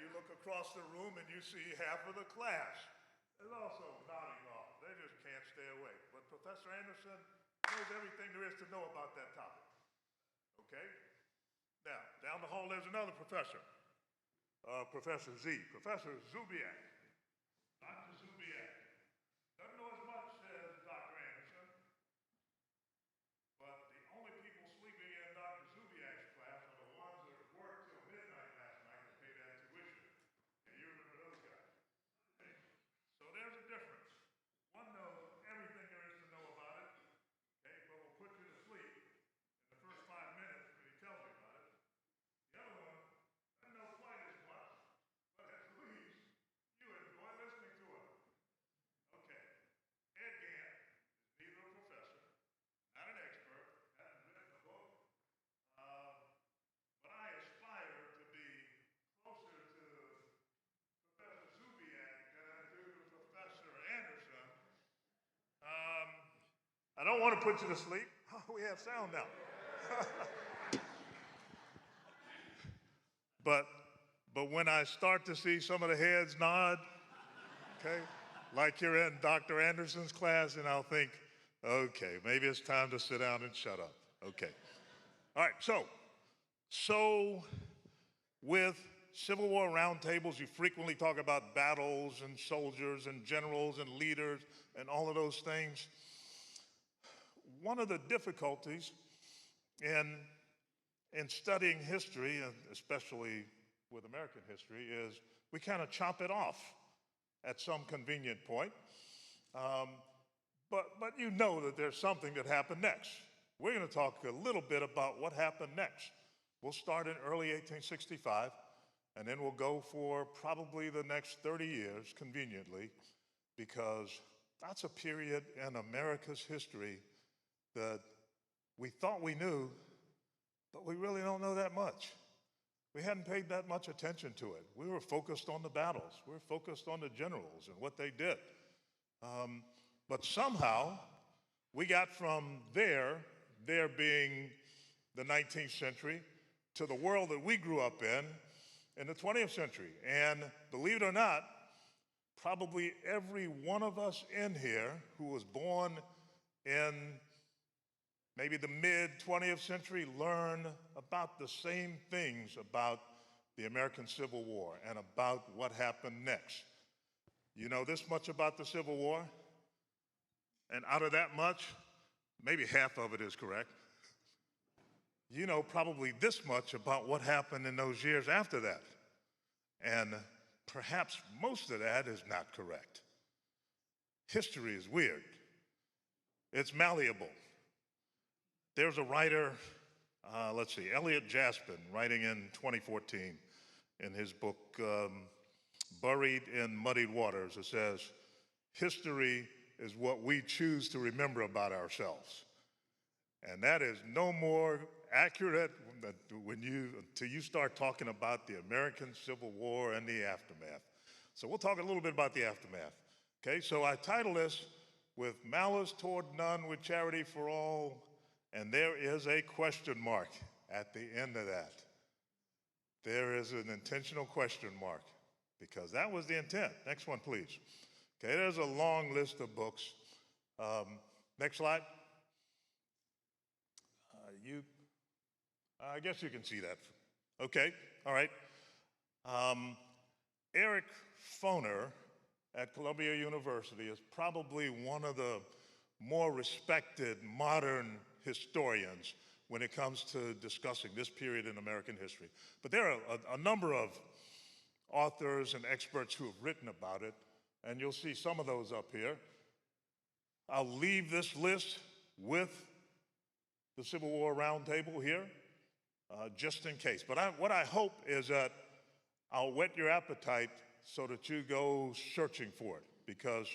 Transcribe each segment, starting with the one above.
you look across the room and you see half of the class is also nodding off. They just can't stay awake. But Professor Anderson knows everything there is to know about that topic. Okay? Now, down the hall there's another professor, Professor Z, Professor Zubiak. Dr. Zubiak doesn't know as much as Dr. Anderson, but the only people sleeping in Dr. Zubiak's class are the ones that worked till midnight last night to pay that tuition. And you remember those guys. Okay? So there's a difference. One knows everything there is to know about it, okay, but will put you to sleep in the first 5 minutes when he tells you about it. The other one doesn't know quite as much, but at least you enjoy listening to him. Okay, Ed Gantt is neither a professor, not an expert, hasn't written a book, but I aspire to be closer to Professor Zubiak than I do to Professor Anderson. I don't want to put you to sleep. Oh, we have sound now. But when I start to see some of the heads nod, okay, like you're in Dr. Anderson's class, and I'll think, okay, maybe it's time to sit down and shut up. Okay. All right, so with Civil War roundtables, you frequently talk about battles and soldiers and generals and leaders and all of those things. One of the difficulties in studying history, and especially with American history, is we kind of chop it off at some convenient point. But you know that there's something that happened next. We're going to talk a little bit about what happened next. We'll start in early 1865, and then we'll go for probably the next 30 years, conveniently, because that's a period in America's history that we thought we knew, but we really don't know that much. We hadn't paid that much attention to it. We were focused on the battles. We were focused on the generals and what they did. But somehow, we got from there being the 19th century, to the world that we grew up in the 20th century. And believe it or not, probably every one of us in here who was born in maybe the mid-20th century learned about the same things about the American Civil War and about what happened next. You know this much about the Civil War? And out of that much, maybe half of it is correct. You know probably this much about what happened in those years after that. And perhaps most of that is not correct. History is weird. It's malleable. There's a writer, Elliot Jaspin, writing in 2014 in his book, Buried in Muddied Waters. It says, history is what we choose to remember about ourselves. And that is no more accurate until you start talking about the American Civil War and the aftermath. So we'll talk a little bit about the aftermath. Okay, so I title this, With Malice Toward None, with Charity for All, and there is a question mark at the end of that. There is an intentional question mark, because that was the intent. Next one, please. Okay, there's a long list of books. Next slide. I guess you can see that. Okay, all right. Eric Foner at Columbia University is probably one of the more respected modern historians when it comes to discussing this period in American history. But there are a number of authors and experts who have written about it, and you'll see some of those up here. I'll leave this list with the Civil War Roundtable here, just in case. But what I hope is that I'll whet your appetite so that you go searching for it, because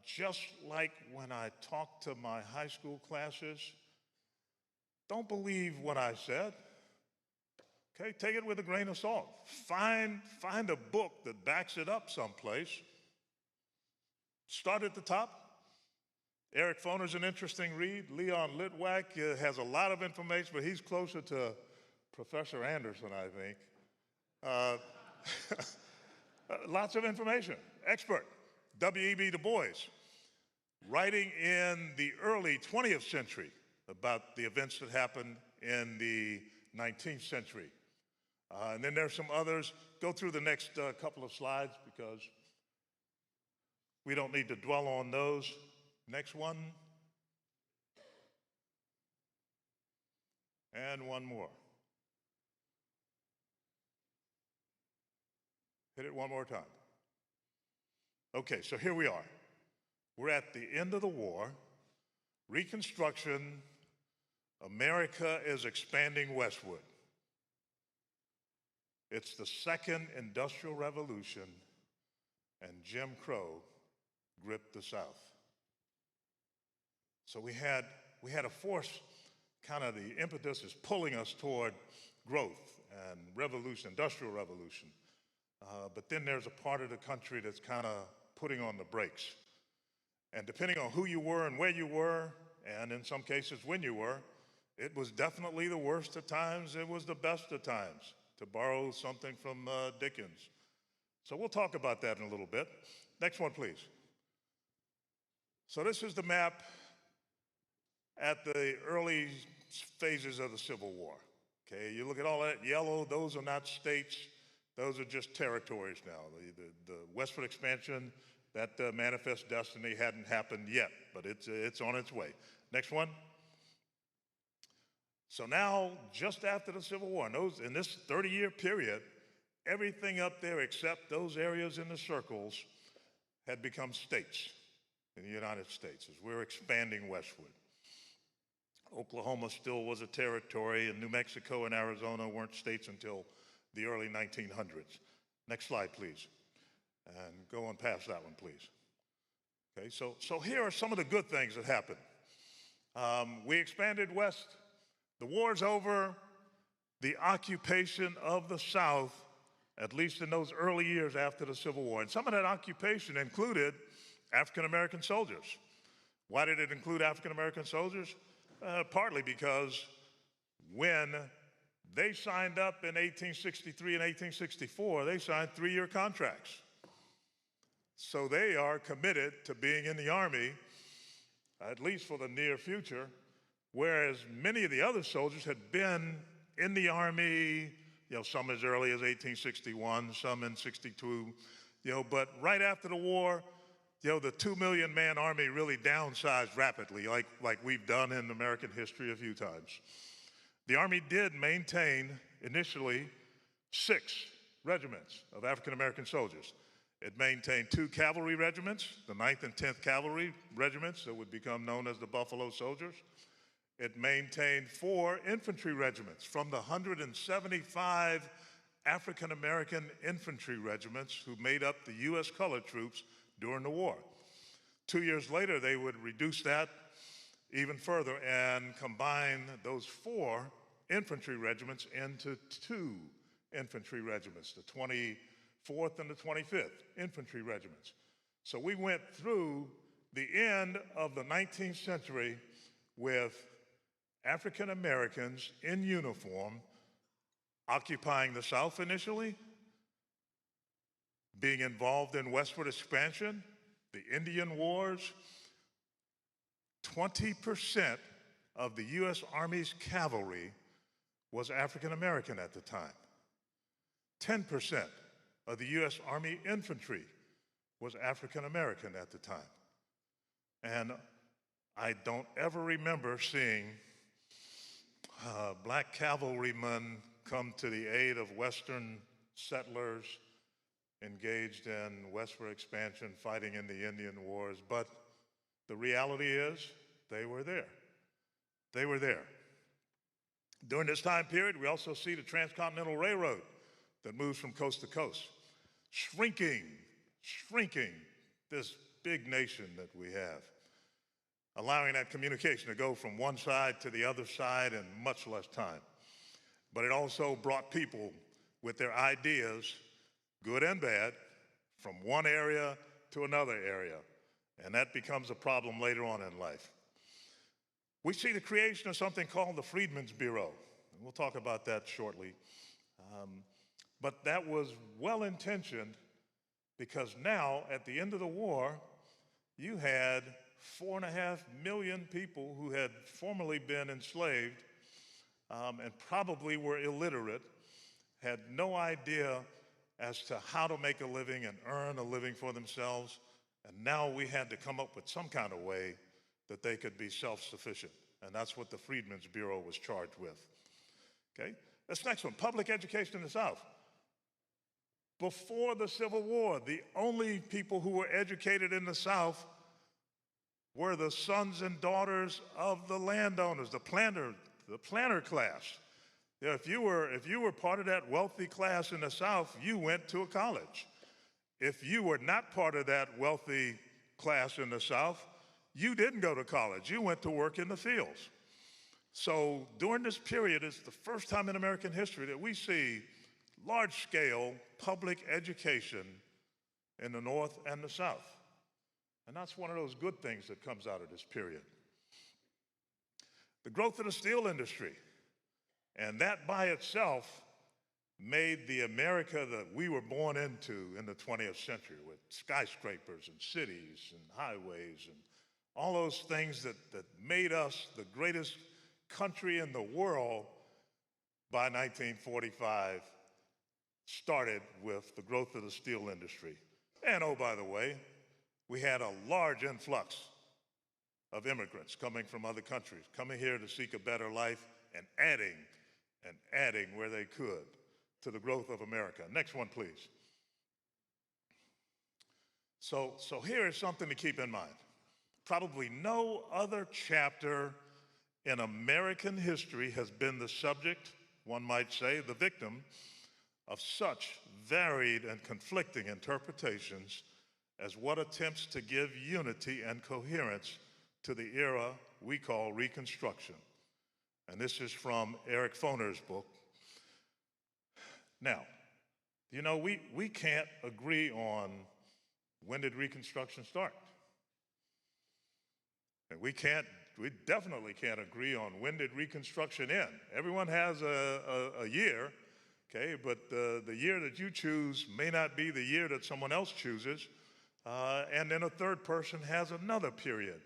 just like when I talk to my high school classes, don't believe what I said. Okay, take it with a grain of salt. Find a book that backs it up someplace. Start at the top. Eric Foner's an interesting read. Leon Litwack has a lot of information, but he's closer to Professor Anderson, I think. Lots of information. Expert, W.E.B. Du Bois, writing in the early 20th century about the events that happened in the 19th century. And then there's some others. Go through the next couple of slides because we don't need to dwell on those. Next one. And one more. Hit it one more time. Okay, so here we are. We're at the end of the war. Reconstruction. America is expanding westward. It's the Second Industrial Revolution, and Jim Crow gripped the South. So we had a force, kind of the impetus is pulling us toward growth and revolution, industrial revolution. But then there's a part of the country that's kind of putting on the brakes. And depending on who you were and where you were, and in some cases when you were, it was definitely the worst of times, it was the best of times, to borrow something from Dickens. So we'll talk about that in a little bit. Next one, please. So this is the map at the early phases of the Civil War. Okay, you look at all that yellow, those are not states, those are just territories now. The westward expansion, that manifest destiny hadn't happened yet, but it's on its way. Next one. So now, just after the Civil War, in this 30-year period, everything up there except those areas in the circles had become states in the United States as we're expanding westward. Oklahoma still was a territory, and New Mexico and Arizona weren't states until the early 1900s. Next slide, please. And go on past that one, please. Okay, so here are some of the good things that happened. We expanded west. The war's over. The occupation of the South, at least in those early years after the Civil War. And some of that occupation included African-American soldiers. Why did it include African-American soldiers? Partly because when they signed up in 1863 and 1864, they signed 3-year contracts. So they are committed to being in the Army, at least for the near future, whereas many of the other soldiers had been in the Army, some as early as 1861, some in 62, but right after the war, the 2 million man Army really downsized rapidly, like we've done in American history a few times. The Army did maintain, initially, 6 regiments of African-American soldiers. It maintained 2 cavalry regiments, the 9th and 10th Cavalry regiments that would become known as the Buffalo Soldiers. It maintained 4 infantry regiments from the 175 African-American infantry regiments who made up the U.S. colored troops during the war. 2 years later, they would reduce that even further and combine those 4 infantry regiments into 2 infantry regiments, the 24th and the 25th infantry regiments. So we went through the end of the 19th century with African Americans in uniform occupying the South initially, being involved in westward expansion, the Indian Wars. 20% of the U.S. Army's cavalry was African American at the time. 10% of the U.S. Army infantry was African American at the time. And I don't ever remember seeing black cavalrymen come to the aid of Western settlers engaged in westward expansion, fighting in the Indian Wars, but the reality is they were there. They were there. During this time period, we also see the Transcontinental Railroad that moves from coast to coast, shrinking this big nation that we have, allowing that communication to go from one side to the other side in much less time. But it also brought people with their ideas, good and bad, from one area to another area. And that becomes a problem later on in life. We see the creation of something called the Freedmen's Bureau. And we'll talk about that shortly. But that was well-intentioned because now, at the end of the war, you had 4.5 million people who had formerly been enslaved and probably were illiterate, had no idea as to how to make a living and earn a living for themselves. And now we had to come up with some kind of way that they could be self-sufficient. And that's what the Freedmen's Bureau was charged with. Okay, this next one, public education in the South. Before the Civil War, the only people who were educated in the South were the sons and daughters of the landowners, the planter class. You know, if you were part of that wealthy class in the South, you went to a college. If you were not part of that wealthy class in the South, you didn't go to college. You went to work in the fields. So during this period, it's the first time in American history that we see large-scale public education in the North and the South. And that's one of those good things that comes out of this period. The growth of the steel industry. And that by itself made the America that we were born into in the 20th century with skyscrapers and cities and highways and all those things that made us the greatest country in the world by 1945 started with the growth of the steel industry. And oh, by the way, we had a large influx of immigrants coming from other countries, coming here to seek a better life and adding where they could to the growth of America. Next one, please. So here is something to keep in mind. Probably no other chapter in American history has been the subject, one might say, the victim of such varied and conflicting interpretations as what attempts to give unity and coherence to the era we call Reconstruction. And this is from Eric Foner's book. Now, you know, we can't agree on when did Reconstruction start. And we definitely can't agree on when did Reconstruction end. Everyone has a year, okay, but the year that you choose may not be the year that someone else chooses, and then a third person has another period.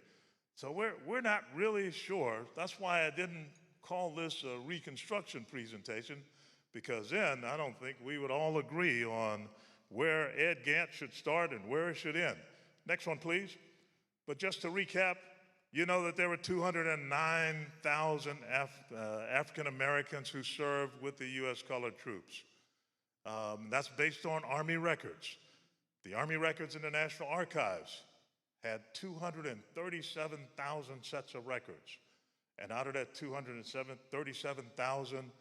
So we're not really sure. That's why I didn't call this a Reconstruction presentation, because then I don't think we would all agree on where Ed Gantt should start and where it should end. Next one, please. But just to recap, you know that there were 209,000 African Americans who served with the U.S. colored troops. That's based on Army records. The Army records in the National Archives had 237,000 sets of records. And out of that 237,000,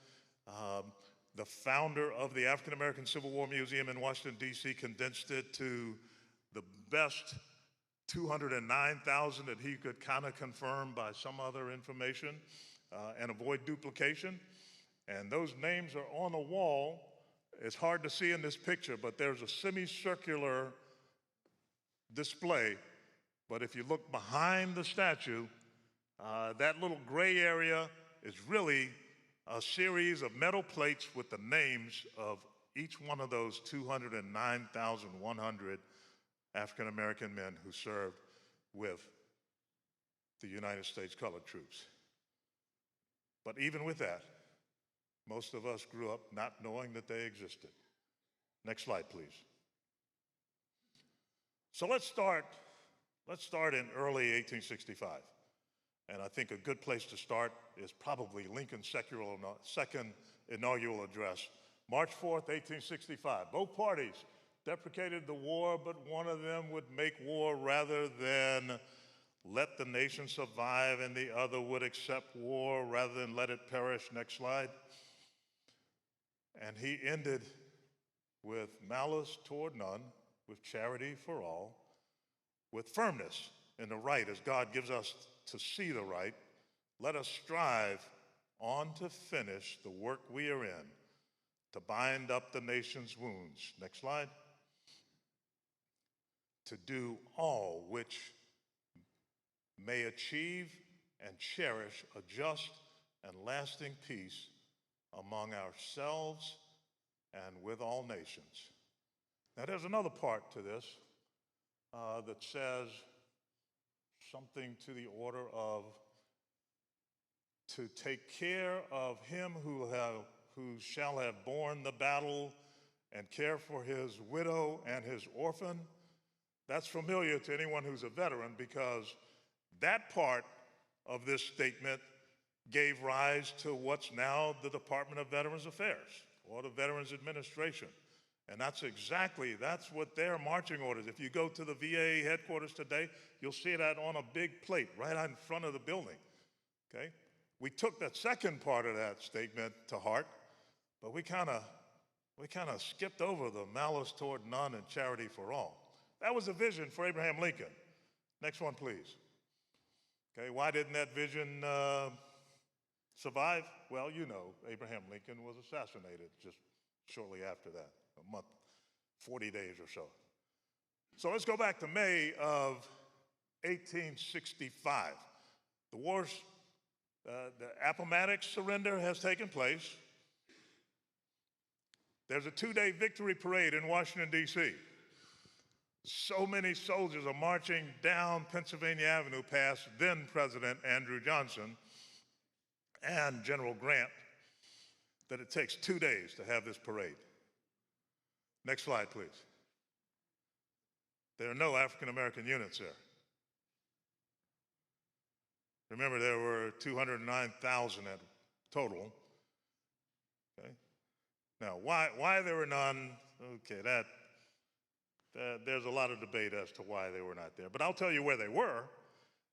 the founder of the African American Civil War Museum in Washington, D.C. condensed it to the best 209,000 that he could kind of confirm by some other information and avoid duplication. And those names are on the wall. It's hard to see in this picture, but there's a semicircular display. But if you look behind the statue, that little gray area is really a series of metal plates with the names of each one of those 209,100 African American men who served with the United States colored troops. But even with that, most of us grew up not knowing that they existed. Next slide, please. So let's start in early 1865. And I think a good place to start is probably Lincoln's Second Inaugural Address, March 4th, 1865. Both parties deprecated the war, but one of them would make war rather than let the nation survive, and the other would accept war rather than let it perish. Next slide. And he ended with malice toward none, with charity for all, with firmness in the right as God gives us to see the right. Let us strive on to finish the work we are in, to bind up the nation's wounds. Next slide. To do all which may achieve and cherish a just and lasting peace among ourselves and with all nations. Now there's another part to this that says something to the order of to take care of him who shall have borne the battle and care for his widow and his orphan. That's familiar to anyone who's a veteran because that part of this statement gave rise to what's now the Department of Veterans Affairs or the Veterans Administration. And that's what their marching orders. If you go to the VA headquarters today, you'll see that on a big plate right out in front of the building, okay? We took that second part of that statement to heart, but we kind of skipped over the malice toward none and charity for all. That was a vision for Abraham Lincoln. Next one, please. Okay, why didn't that vision survive? Well, you know, Abraham Lincoln was assassinated just shortly after that, a month, 40 days or so. So let's go back to May of 1865. The Appomattox surrender has taken place. There's a two-day victory parade in Washington, D.C. So many soldiers are marching down Pennsylvania Avenue past then President Andrew Johnson and General Grant that it takes 2 days to have this parade. Next slide, please. There are no African-American units there. Remember, there were 209,000 at total. Okay. Now, why there were none? Okay, there's a lot of debate as to why they were not there. But I'll tell you where they were,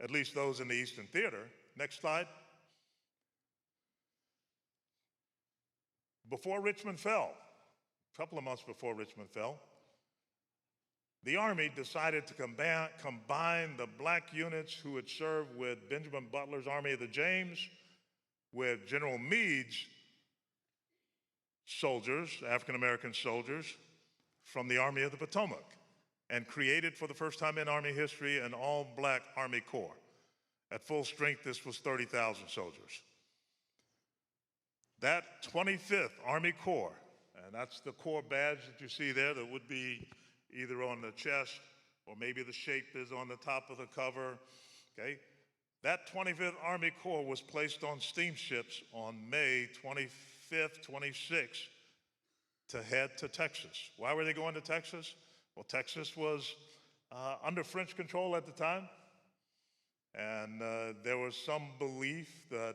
at least those in the Eastern Theater. Next slide. Before Richmond fell, a couple of months before Richmond fell, the Army decided to combine the black units who had served with Benjamin Butler's Army of the James with General Meade's soldiers, African-American soldiers, from the Army of the Potomac, and created for the first time in Army history an all-black Army Corps. At full strength, this was 30,000 soldiers. That 25th Army Corps, and that's the Corps badge that you see there that would be either on the chest or maybe the shape is on the top of the cover, okay? That 25th Army Corps was placed on steamships on May 25th, 26th to head to Texas. Why were they going to Texas? Well, Texas was under French control at the time, and there was some belief that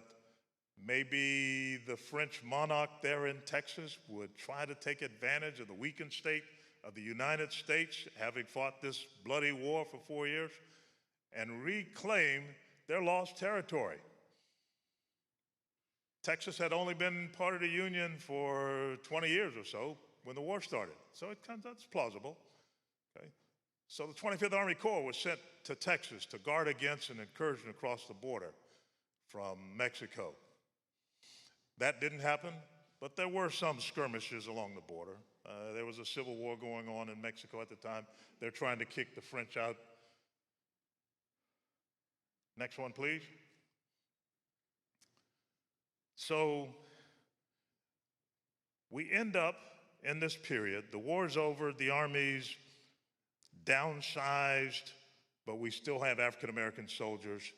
maybe the French monarch there in Texas would try to take advantage of the weakened state of the United States, having fought this bloody war for 4 years, and reclaim their lost territory. Texas had only been part of the Union for 20 years or so when the war started, so that's plausible. Okay? So the 25th Army Corps was sent to Texas to guard against an incursion across the border from Mexico. That didn't happen, but there were some skirmishes along the border. There was a civil war going on in Mexico at the time. They're trying to kick the French out. Next one, please. So we end up in this period, the war's over, the Army's downsized, but we still have African-American soldiers,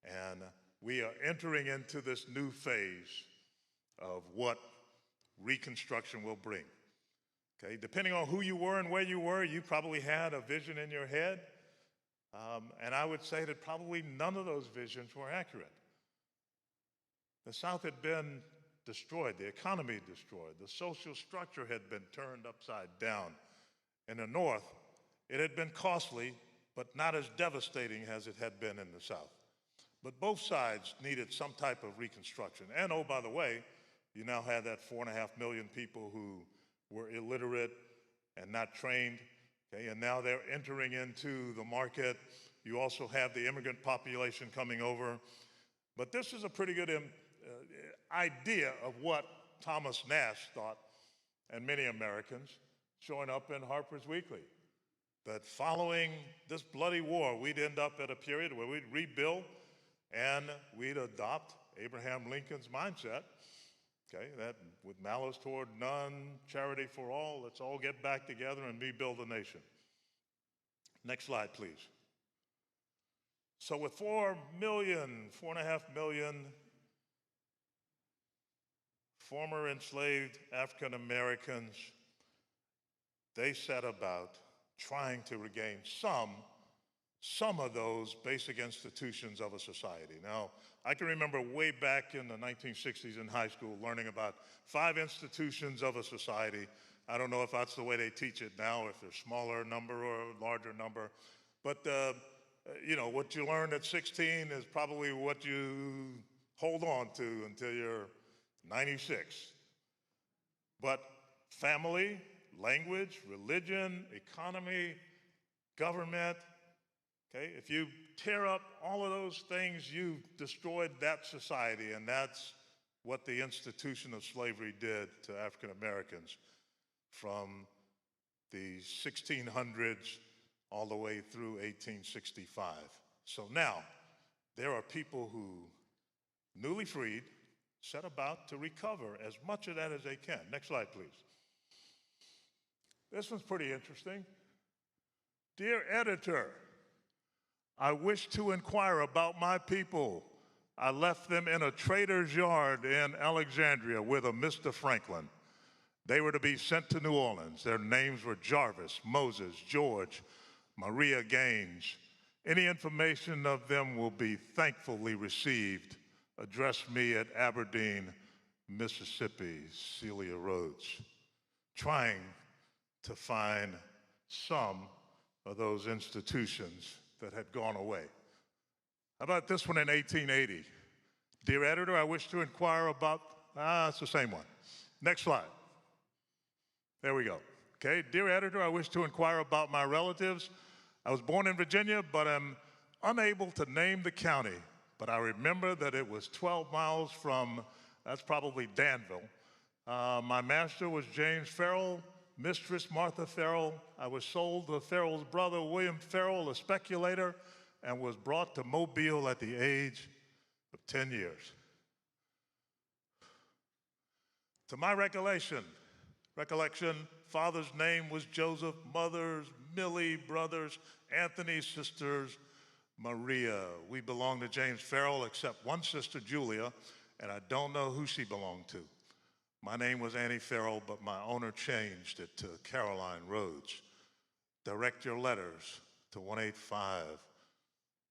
and we are entering into this new phase of what Reconstruction will bring. Okay, depending on who you were and where you were, you probably had a vision in your head, and I would say that probably none of those visions were accurate. The South had been destroyed, the economy destroyed, the social structure had been turned upside down. In the North, it had been costly, but not as devastating as it had been in the South. But both sides needed some type of reconstruction. And oh, by the way, you now have that 4.5 million people who were illiterate and not trained, okay, and now they're entering into the market. You also have the immigrant population coming over. But this is a pretty good idea of what Thomas Nash thought, and many Americans, showing up in Harper's Weekly, that following this bloody war, we'd end up at a period where we'd rebuild and we'd adopt Abraham Lincoln's mindset Okay, that with malice toward none, charity for all, let's all get back together and rebuild the nation. Next slide, please. So with 4.5 million former enslaved African Americans, they set about trying to regain some of those basic institutions of a society. Now, I can remember way back in the 1960s in high school learning about 5 institutions of a society. I don't know if that's the way they teach it now, if they're smaller number or larger number. But, you know, what you learned at 16 is probably what you hold on to until you're 96. But family, language, religion, economy, government, okay, if you tear up all of those things, you've destroyed that society, and that's what the institution of slavery did to African Americans from the 1600s all the way through 1865. So now, there are people who, newly freed, set about to recover as much of that as they can. Next slide, please. This one's pretty interesting. Dear editor, I wish to inquire about my people. I left them in a trader's yard in Alexandria with a Mr. Franklin. They were to be sent to New Orleans. Their names were Jarvis, Moses, George, Maria Gaines. Any information of them will be thankfully received. Address me at Aberdeen, Mississippi, Celia Rhodes. Trying to find some of those institutions that had gone away. How about this one in 1880? Dear editor, I wish to inquire about, it's the same one. Next slide. There we go. Okay, dear editor, I wish to inquire about my relatives. I was born in Virginia, but I'm unable to name the county. But I remember that it was 12 miles from, that's probably Danville. My master was James Farrell, Mistress Martha Farrell. I was sold to Farrell's brother, William Farrell, a speculator, and was brought to Mobile at the age of 10 years. To my recollection, father's name was Joseph, mother's Millie, brothers, Anthony, sisters, Maria. We belonged to James Farrell except one sister, Julia, and I don't know who she belonged to. My name was Annie Farrell, but my owner changed it to Caroline Rhodes. Direct your letters to 185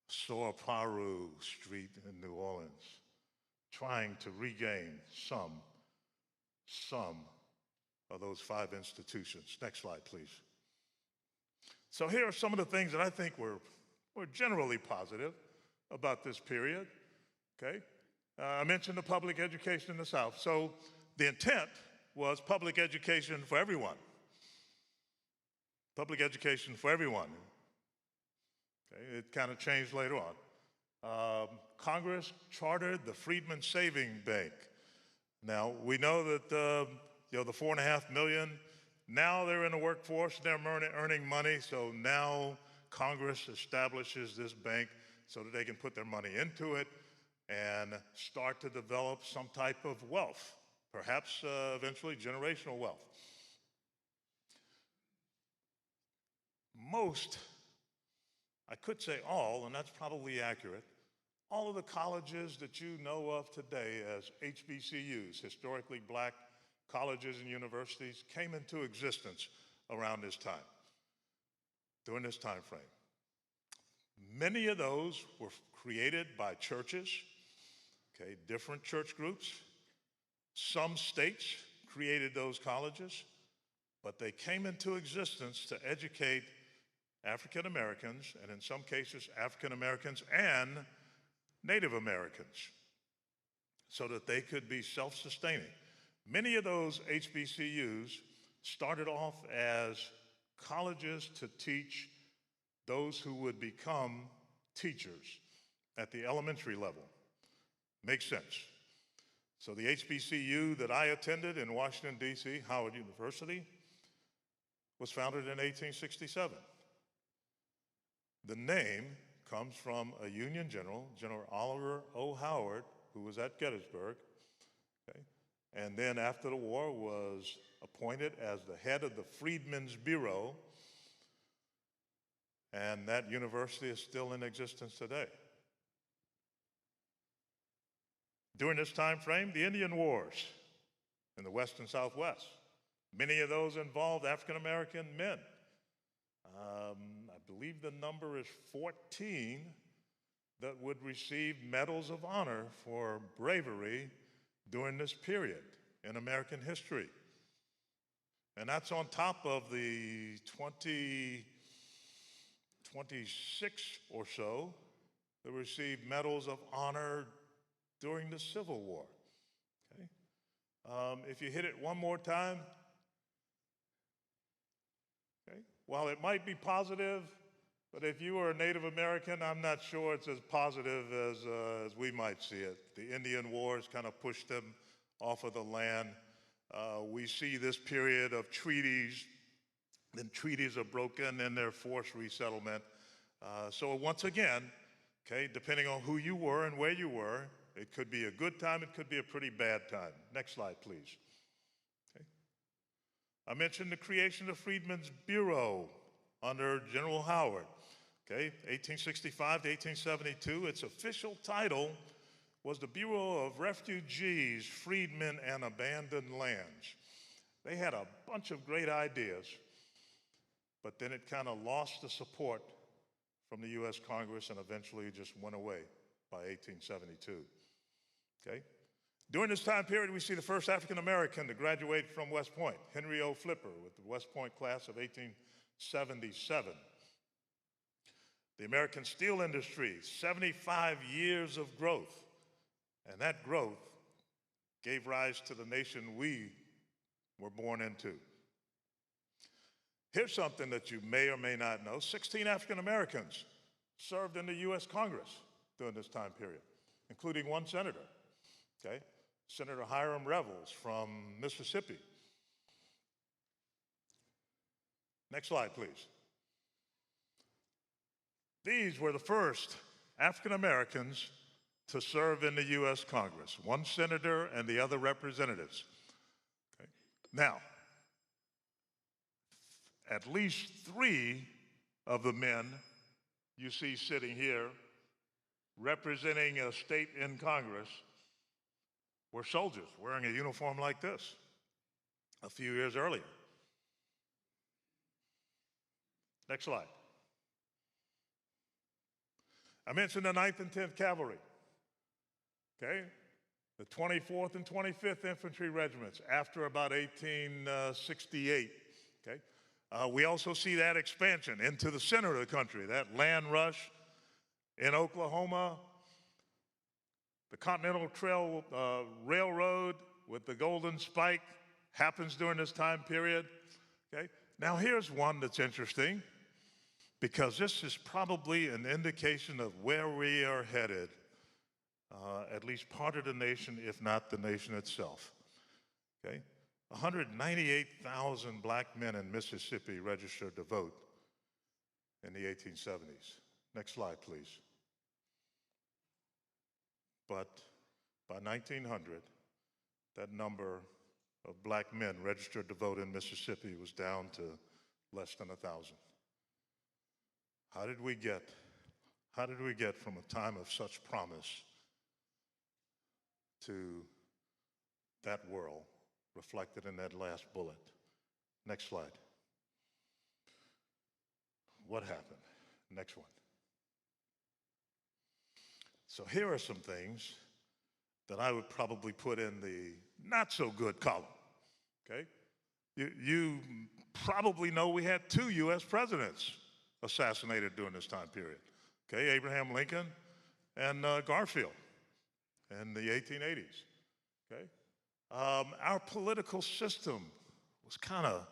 Soar Paru Street in New Orleans, trying to regain some of those 5 institutions. Next slide, please. So here are some of the things that I think were generally positive about this period, okay? I mentioned the public education in the South. So the intent was public education for everyone. Public education for everyone. Okay, it kind of changed later on. Congress chartered the Freedmen Saving Bank. Now, we know that the 4.5 million, now they're in the workforce, they're earning money, so now Congress establishes this bank so that they can put their money into it and start to develop some type of wealth, perhaps eventually generational wealth. Most, I could say all, and that's probably accurate, all of the colleges that you know of today as HBCUs, historically black colleges and universities, came into existence around this time, during this time frame. Many of those were created by churches, okay, different church groups. Some states created those colleges, but they came into existence to educate African Americans, and in some cases, African Americans and Native Americans, so that they could be self-sustaining. Many of those HBCUs started off as colleges to teach those who would become teachers at the elementary level. Makes sense. So the HBCU that I attended in Washington, D.C., Howard University, was founded in 1867. The name comes from a Union general, General Oliver O. Howard, who was at Gettysburg, okay? and then after the war was appointed as the head of the Freedmen's Bureau, and that university is still in existence today. During this time frame, the Indian Wars in the West and Southwest, many of those involved African American men. I believe the number is 14 that would receive medals of honor for bravery during this period in American history. And that's on top of the 26 or so that received medals of honor during the Civil War. Okay? If you hit it one more time, okay? While it might be positive, but if you were a Native American, I'm not sure it's as positive as we might see it. The Indian Wars kind of pushed them off of the land. We see this period of treaties, then treaties are broken and their forced resettlement. So once again, okay, depending on who you were and where you were, it could be a good time, it could be a pretty bad time. Next slide, please. Okay. I mentioned the creation of Freedmen's Bureau under General Howard. Okay, 1865 to 1872, its official title was the Bureau of Refugees, Freedmen, and Abandoned Lands. They had a bunch of great ideas, but then it kind of lost the support from the U.S. Congress and eventually just went away by 1872. Okay? During this time period, we see the first African American to graduate from West Point, Henry O. Flipper, with the West Point class of 1877. The American steel industry, 75 years of growth, and that growth gave rise to the nation we were born into. Here's something that you may or may not know. 16 African Americans served in the U.S. Congress during this time period, including one senator, okay? Senator Hiram Revels from Mississippi. Next slide, please. These were the first African Americans to serve in the U.S. Congress, one senator and the other representatives. Okay. Now, at least 3 of the men you see sitting here representing a state in Congress were soldiers wearing a uniform like this a few years earlier. Next slide. I mentioned the 9th and 10th Cavalry, okay? The 24th and 25th Infantry Regiments after about 1868, okay? We also see that expansion into the center of the country, that land rush in Oklahoma, the Continental Trail Railroad with the Golden Spike happens during this time period, okay? Now here's one that's interesting, because this is probably an indication of where we are headed, at least part of the nation, if not the nation itself, okay? 198,000 black men in Mississippi registered to vote in the 1870s. Next slide, please. But by 1900, that number of black men registered to vote in Mississippi was down to less than 1,000. How did we get from a time of such promise to that world reflected in that last bullet? Next slide. What happened? Next one. So here are some things that I would probably put in the not so good column, okay? You probably know we had 2 U.S. presidents assassinated during this time period, okay? Abraham Lincoln and Garfield in the 1880s, okay? Our political system was kind of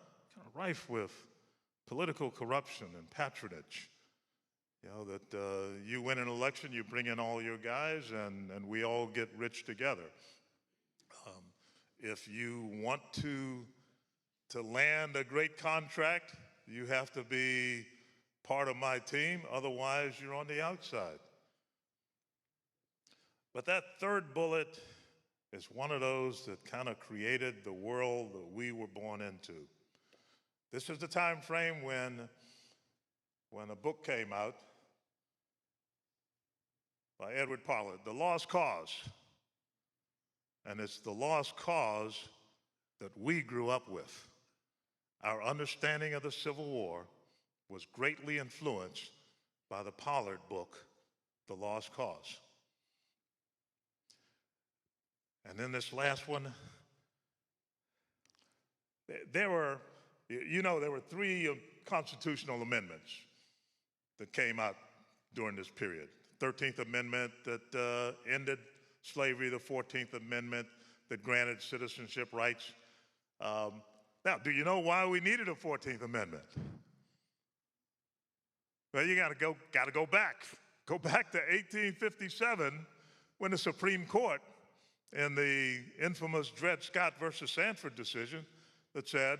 rife with political corruption and patronage. You know, that you win an election, you bring in all your guys, and we all get rich together. If you want to land a great contract, you have to be part of my team, otherwise you're on the outside. But that third bullet is one of those that kind of created the world that we were born into. This is the time frame when a book came out by Edward Pollard, The Lost Cause. And it's the lost cause that we grew up with. Our understanding of the Civil War was greatly influenced by the Pollard book, The Lost Cause. And then this last one, there were three constitutional amendments that came out during this period. 13th Amendment that ended slavery, the 14th Amendment that granted citizenship rights. Now, do you know why we needed a 14th Amendment? Well, you gotta go back. Go back to 1857 when the Supreme Court, in the infamous Dred Scott versus Sanford decision, that said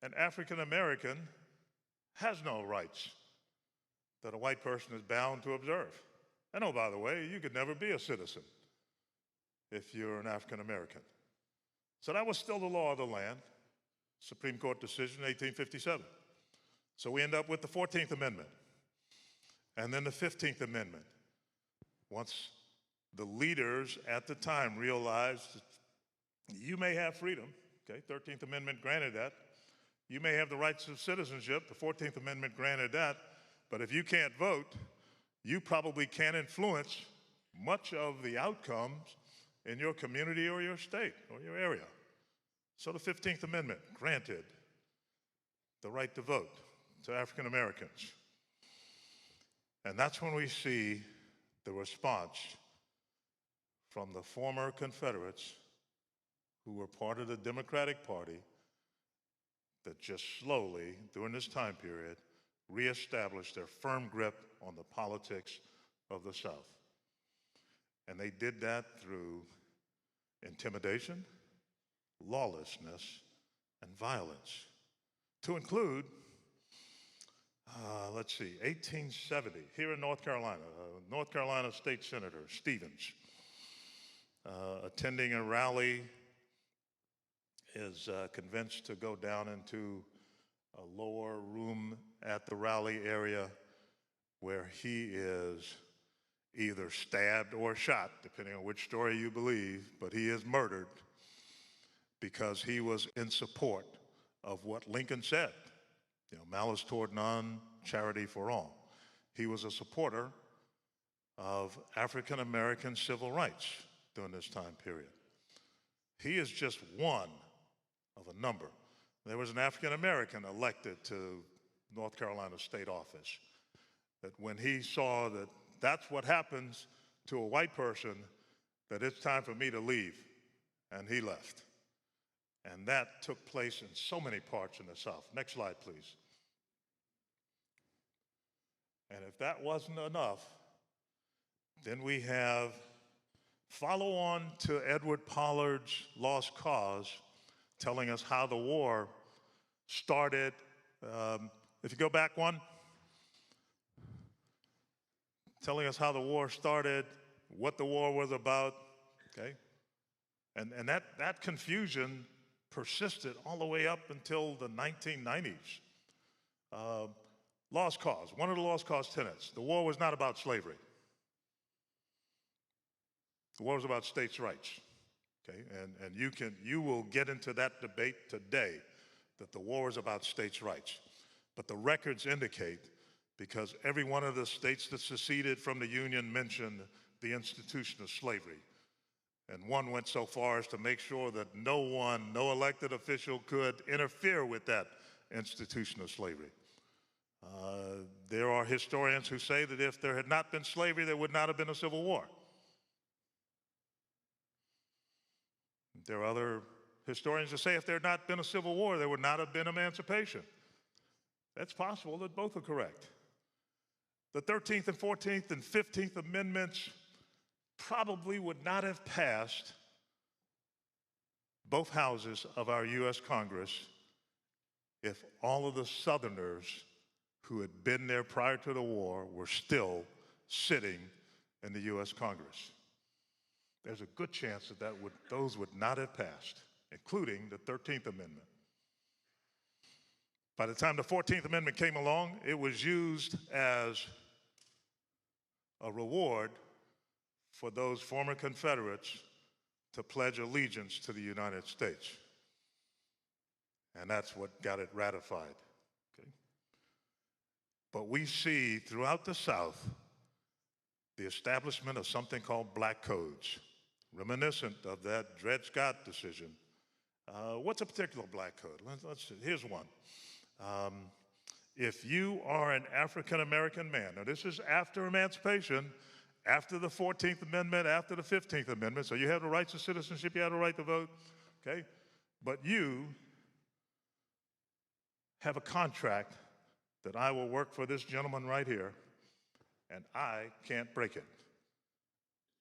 an African American has no rights that a white person is bound to observe. And oh, by the way, you could never be a citizen if you're an African American. So that was still the law of the land. Supreme Court decision, 1857. So we end up with the 14th Amendment. And then the 15th Amendment. Once the leaders at the time realized that you may have freedom, okay, 13th Amendment granted that. You may have the rights of citizenship, the 14th Amendment granted that, but if you can't vote, you probably can't influence much of the outcomes in your community or your state or your area. So the 15th Amendment granted the right to vote to African Americans. And that's when we see the response from the former Confederates who were part of the Democratic Party that just slowly, during this time period, reestablished their firm grip on the politics of the South. And they did that through intimidation, lawlessness, and violence. To include, 1870, here in North Carolina State Senator Stevens, attending a rally, is convinced to go down into a lower room at the rally area where he is either stabbed or shot, depending on which story you believe, but he is murdered because he was in support of what Lincoln said, malice toward none, charity for all. He was a supporter of African American civil rights during this time period. He is just one of a number. There was an African American elected to North Carolina state office that when he saw that that's what happens to a white person, that it's time for me to leave, and he left. And that took place in so many parts in the South. Next slide, please. And if that wasn't enough, then we have follow on to Edward Pollard's Lost Cause, telling us how the war started. If you go back one, telling us how the war started, what the war was about, okay? And that confusion persisted all the way up until the 1990s. Lost cause, one of the lost cause tenets. The war was not about slavery. The war was about states' rights, okay? And you will get into that debate today that the war is about states' rights. But the records indicate, because every one of the states that seceded from the Union mentioned the institution of slavery. And one went so far as to make sure that no elected official could interfere with that institution of slavery. There are historians who say that if there had not been slavery, there would not have been a civil war. There are other historians who say if there had not been a civil war, there would not have been emancipation. That's possible that both are correct. The 13th and 14th and 15th Amendments probably would not have passed both houses of our U.S. Congress if all of the Southerners who had been there prior to the war were still sitting in the U.S. Congress. there's a good chance that those would not have passed, including the 13th Amendment. By the time the 14th Amendment came along, it was used as a reward for those former Confederates to pledge allegiance to the United States. And that's what got it ratified. Okay? But we see throughout the South the establishment of something called black codes, reminiscent of that Dred Scott decision. What's a particular black code? Let's see. Here's one. If you are an African-American man, now this is after emancipation, after the 14th Amendment, after the 15th Amendment, so you have the rights of citizenship, you have the right to vote, okay? But you have a contract that I will work for this gentleman right here, and I can't break it.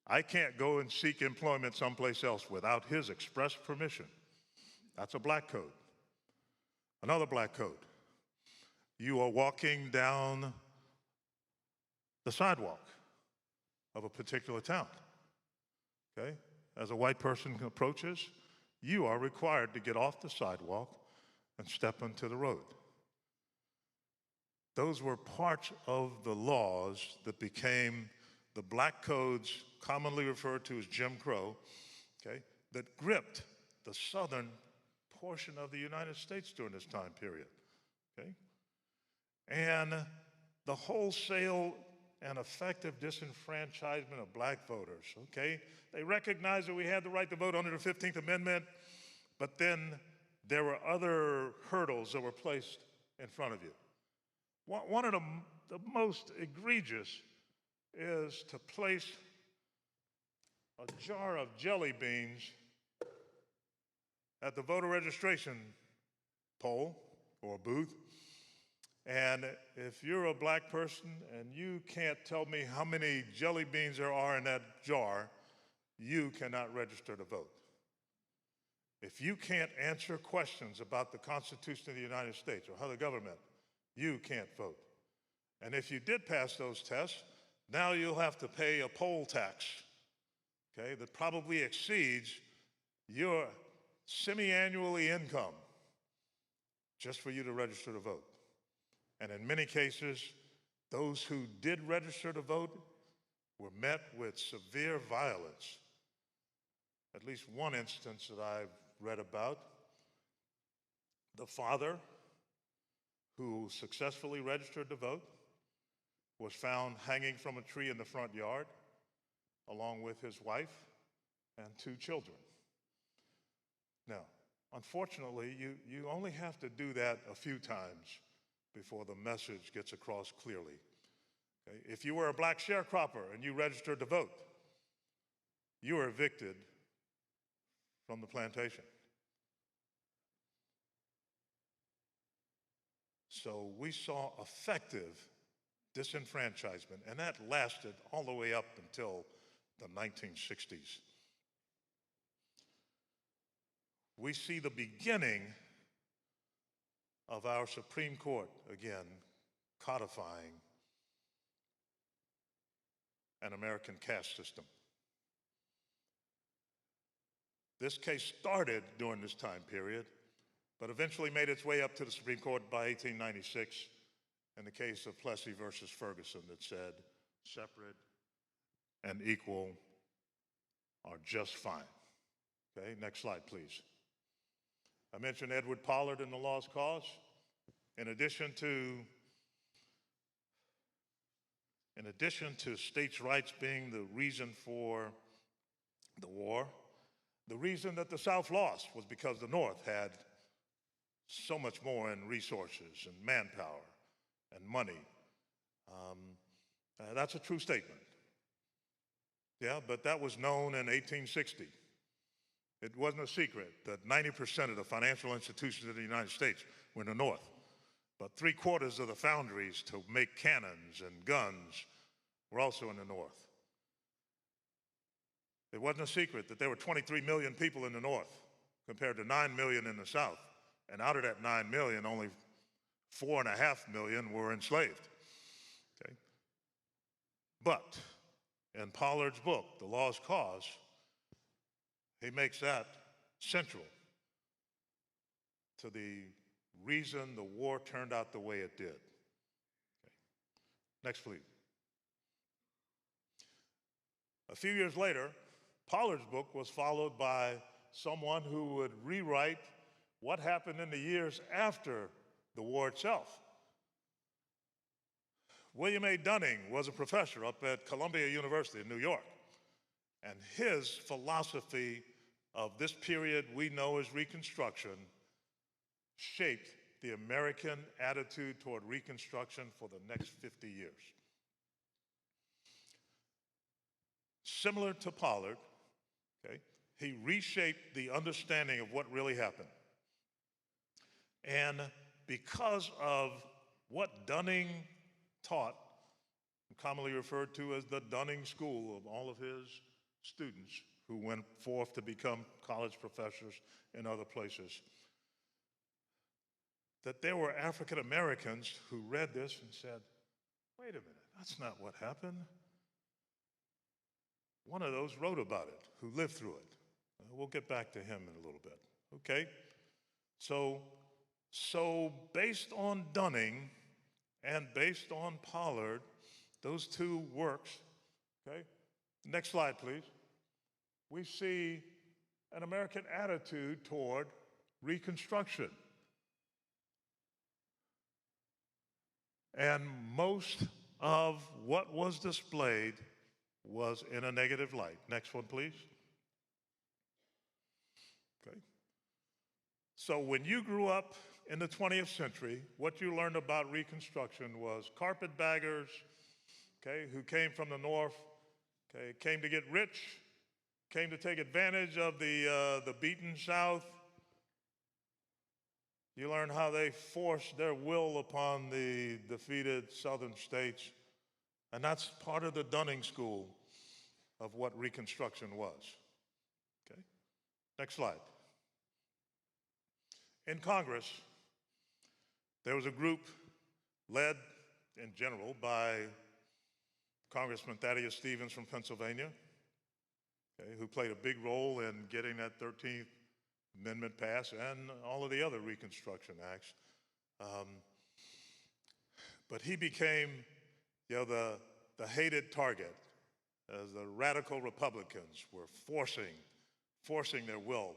I can't go and seek employment someplace else without his express permission. That's a black code. Another black code. You are walking down the sidewalk of a particular town, okay? As a white person approaches, you are required to get off the sidewalk and step into the road. Those were parts of the laws that became the black codes, commonly referred to as Jim Crow, okay, that gripped the southern portion of the United States during this time period, okay? And the wholesale and effective disenfranchisement of black voters, okay? They recognized that we had the right to vote under the 15th Amendment, but then there were other hurdles that were placed in front of you. One of the most egregious is to place a jar of jelly beans at the voter registration poll or booth. And if you're a black person and you can't tell me how many jelly beans there are in that jar, you cannot register to vote. If you can't answer questions about the Constitution of the United States or how the government, you can't vote. And if you did pass those tests, now you'll have to pay a poll tax, okay, that probably exceeds your semi-annually income just for you to register to vote. And in many cases, those who did register to vote were met with severe violence. At least one instance that I've read about, the father who successfully registered to vote was found hanging from a tree in the front yard along with his wife and 2 children. Now, unfortunately, you only have to do that a few times before the message gets across clearly. Okay? If you were a black sharecropper and you registered to vote, you were evicted from the plantation. So we saw effective disenfranchisement, and that lasted all the way up until the 1960s. We see the beginning of our Supreme Court, again, codifying an American caste system. This case started during this time period, but eventually made its way up to the Supreme Court by 1896 in the case of Plessy versus Ferguson that said separate and equal are just fine. Okay, next slide, please. I mentioned Edward Pollard in the Lost Cause. In addition to states' rights being the reason for the war, the reason that the South lost was because the North had so much more in resources and manpower and money. That's a true statement. Yeah, but that was known in 1860. It wasn't a secret that 90% of the financial institutions of the United States were in the North, but 3/4 of the foundries to make cannons and guns were also in the North. It wasn't a secret that there were 23 million people in the North compared to 9 million in the South. And out of that 9 million, only 4.5 million were enslaved. Okay? But in Pollard's book, The Lost Cause, He makes that central to the reason the war turned out the way it did. Okay. Next, please. A few years later, Pollard's book was followed by someone who would rewrite what happened in the years after the war itself. William A. Dunning was a professor up at Columbia University in New York, and his philosophy of this period we know as Reconstruction shaped the American attitude toward Reconstruction for the next 50 years. Similar to Pollard, okay, he reshaped the understanding of what really happened. And because of what Dunning taught, commonly referred to as the Dunning School of all of his students who went forth to become college professors in other places, that there were African Americans who read this and said, wait a minute, that's not what happened. One of those wrote about it, who lived through it. We'll get back to him in a little bit, okay? So based on Dunning and based on Pollard, those two works, okay? Next slide, please. We see an American attitude toward Reconstruction. And most of what was displayed was in a negative light. Next one, please. Okay. So when you grew up in the 20th century, what you learned about Reconstruction was carpetbaggers, okay, who came from the North, okay, came to get rich, came to take advantage of the beaten South. You learn how they forced their will upon the defeated Southern states. And that's part of the Dunning School of what Reconstruction was. Okay? Next slide. In Congress, there was a group led in general by Congressman Thaddeus Stevens from Pennsylvania, okay, who played a big role in getting that 13th Amendment passed and all of the other Reconstruction acts. But he became, the hated target as the radical Republicans were forcing their will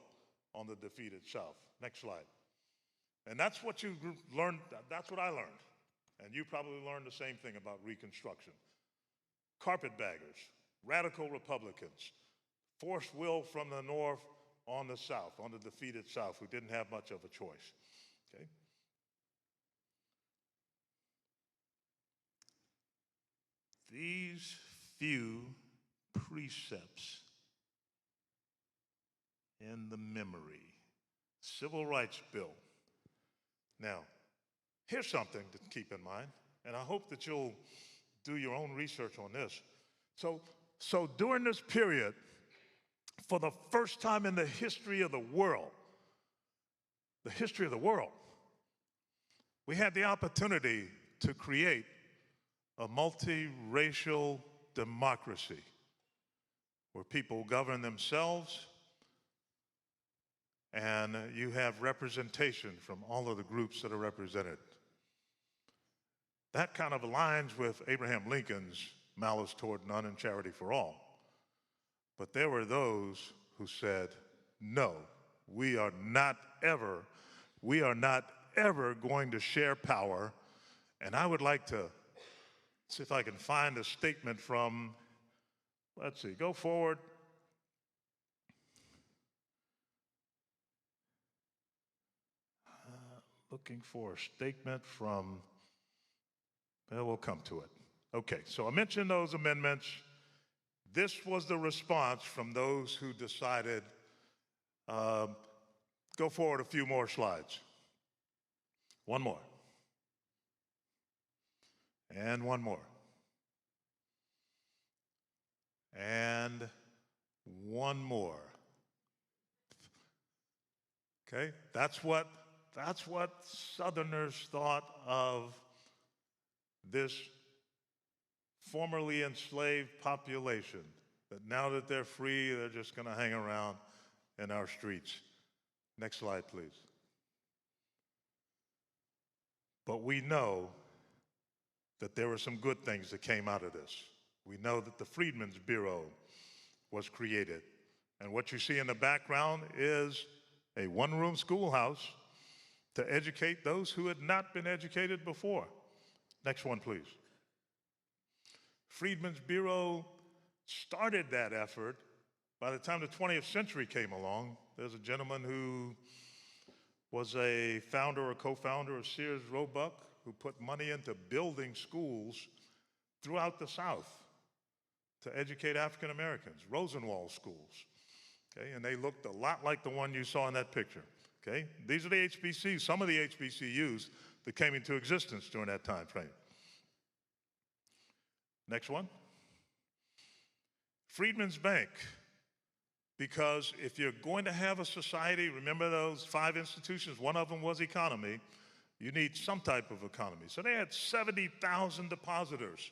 on the defeated South. Next slide. And that's what you learned, that's what I learned. And you probably learned the same thing about Reconstruction. Carpetbaggers, radical Republicans, forced will from the North on the South, on the defeated South, who didn't have much of a choice. Okay? These few precepts in the memory, Civil Rights Bill. Now, here's something to keep in mind, and I hope that you'll do your own research on this. So during this period, for the first time in the history of the world, we had the opportunity to create a multiracial democracy where people govern themselves and you have representation from all of the groups that are represented. That kind of aligns with Abraham Lincoln's malice toward none and charity for all. But there were those who said, no, we are not ever going to share power. And I would like to see if I can find a statement from, let's see, go forward. Looking for a statement from, well, we'll come to it. Okay, so I mentioned those amendments. This was the response from those who decided, go forward a few more slides. One more. And one more. And one more. Okay, that's what Southerners thought of this formerly enslaved population, that now that they're free, they're just going to hang around in our streets. Next slide, please. But we know that there were some good things that came out of this. We know that the Freedmen's Bureau was created. And what you see in the background is a one-room schoolhouse to educate those who had not been educated before. Next one, please. Freedmen's Bureau started that effort. By the time the 20th century came along, there's a gentleman who was a founder or co-founder of Sears Roebuck who put money into building schools throughout the South to educate African Americans, Rosenwald schools. Okay, and they looked a lot like the one you saw in that picture. Okay, these are the HBCUs, some of the HBCUs that came into existence during that time frame. Next one. Freedmen's Bank. Because if you're going to have a society, remember those 5 institutions, one of them was economy, you need some type of economy. So they had 70,000 depositors,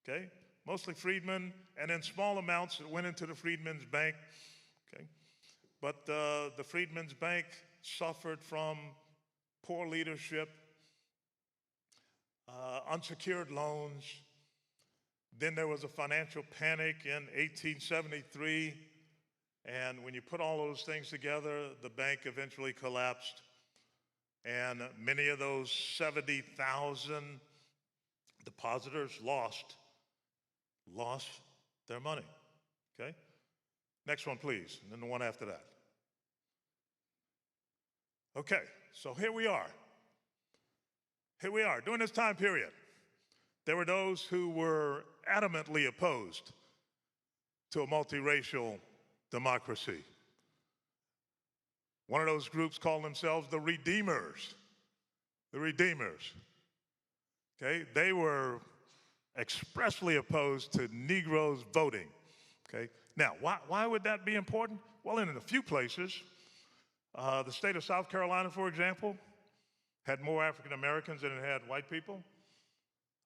okay? Mostly freedmen, and then small amounts that went into the Freedmen's Bank, okay? But the Freedmen's Bank suffered from poor leadership, unsecured loans. Then there was a financial panic in 1873. And when you put all those things together, the bank eventually collapsed. And many of those 70,000 depositors lost their money, okay? Next one, please, and then the one after that. Okay, so here we are. Here we are. During this time period, there were those who were adamantly opposed to a multiracial democracy. One of those groups called themselves the Redeemers. The Redeemers. Okay, they were expressly opposed to Negroes voting. Okay, now why would that be important? Well, in a few places, the state of South Carolina, for example, had more African Americans than it had white people.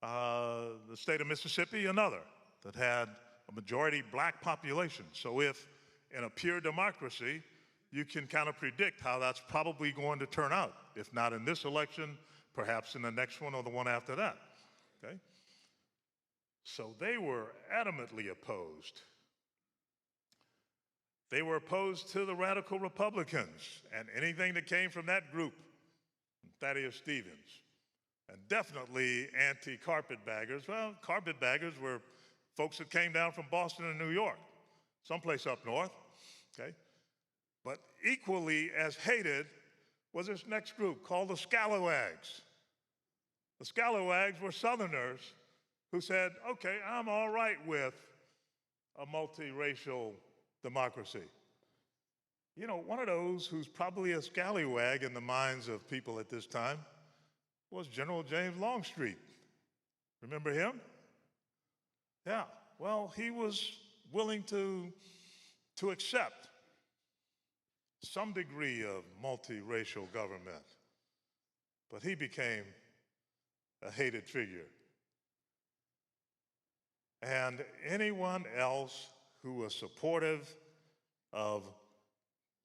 The state of Mississippi, another, that had a majority black population. So if in a pure democracy, you can kind of predict how that's probably going to turn out. If not in this election, perhaps in the next one or the one after that, okay? So they were adamantly opposed. They were opposed to the radical Republicans and anything that came from that group, Thaddeus Stevens, and definitely anti-carpetbaggers. Well, carpetbaggers were folks that came down from Boston and New York, someplace up north, okay? But equally as hated was this next group called the Scalawags. The Scalawags were Southerners who said, okay, I'm all right with a multiracial democracy. You know, one of those who's probably a scallywag in the minds of people at this time was General James Longstreet. Remember him? Yeah, well, he was willing to accept some degree of multiracial government, but he became a hated figure. And anyone else who was supportive of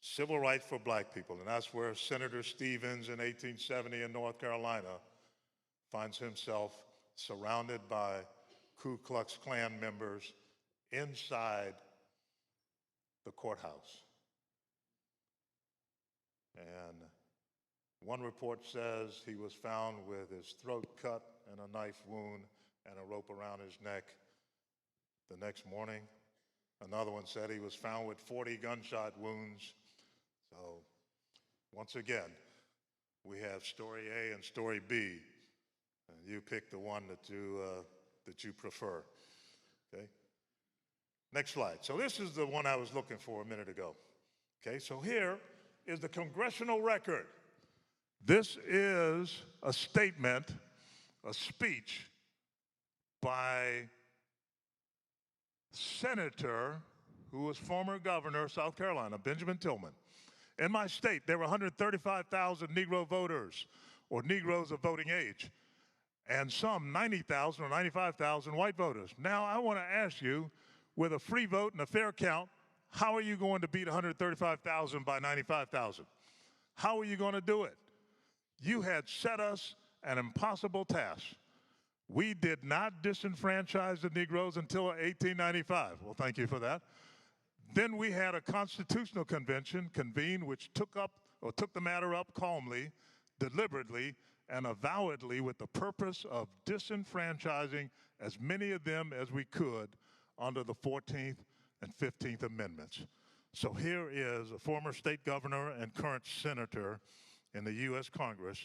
civil rights for black people, and that's where Senator Stevens in 1870 in North Carolina finds himself surrounded by Ku Klux Klan members inside the courthouse. And one report says he was found with his throat cut and a knife wound and a rope around his neck the next morning. Another one said he was found with 40 gunshot wounds. So once again, we have story A and story B, and you pick the one that you prefer, okay? Next slide. So this is the one I was looking for a minute ago. Okay, so here is the congressional record. This is a statement, a speech by Senator who was former governor of South Carolina, Benjamin Tillman. In my state, there were 135,000 Negro voters or Negroes of voting age, and some 90,000 or 95,000 white voters. Now, I want to ask you, with a free vote and a fair count, how are you going to beat 135,000 by 95,000? How are you going to do it? You had set us an impossible task. We did not disenfranchise the Negroes until 1895. Well, thank you for that. Then we had a constitutional convention convened which took the matter up calmly, deliberately, and avowedly with the purpose of disenfranchising as many of them as we could under the 14th and 15th Amendments. So here is a former state governor and current senator in the U.S. Congress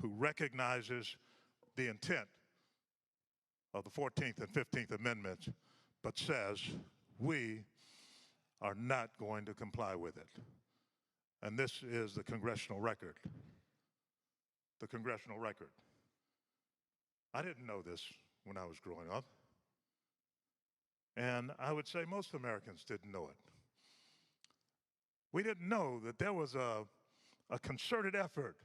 who recognizes the intent of the 14th and 15th Amendments, but says we are not going to comply with it. And this is the congressional record. The congressional record. I didn't know this when I was growing up. And I would say most Americans didn't know it. We didn't know that there was a concerted effort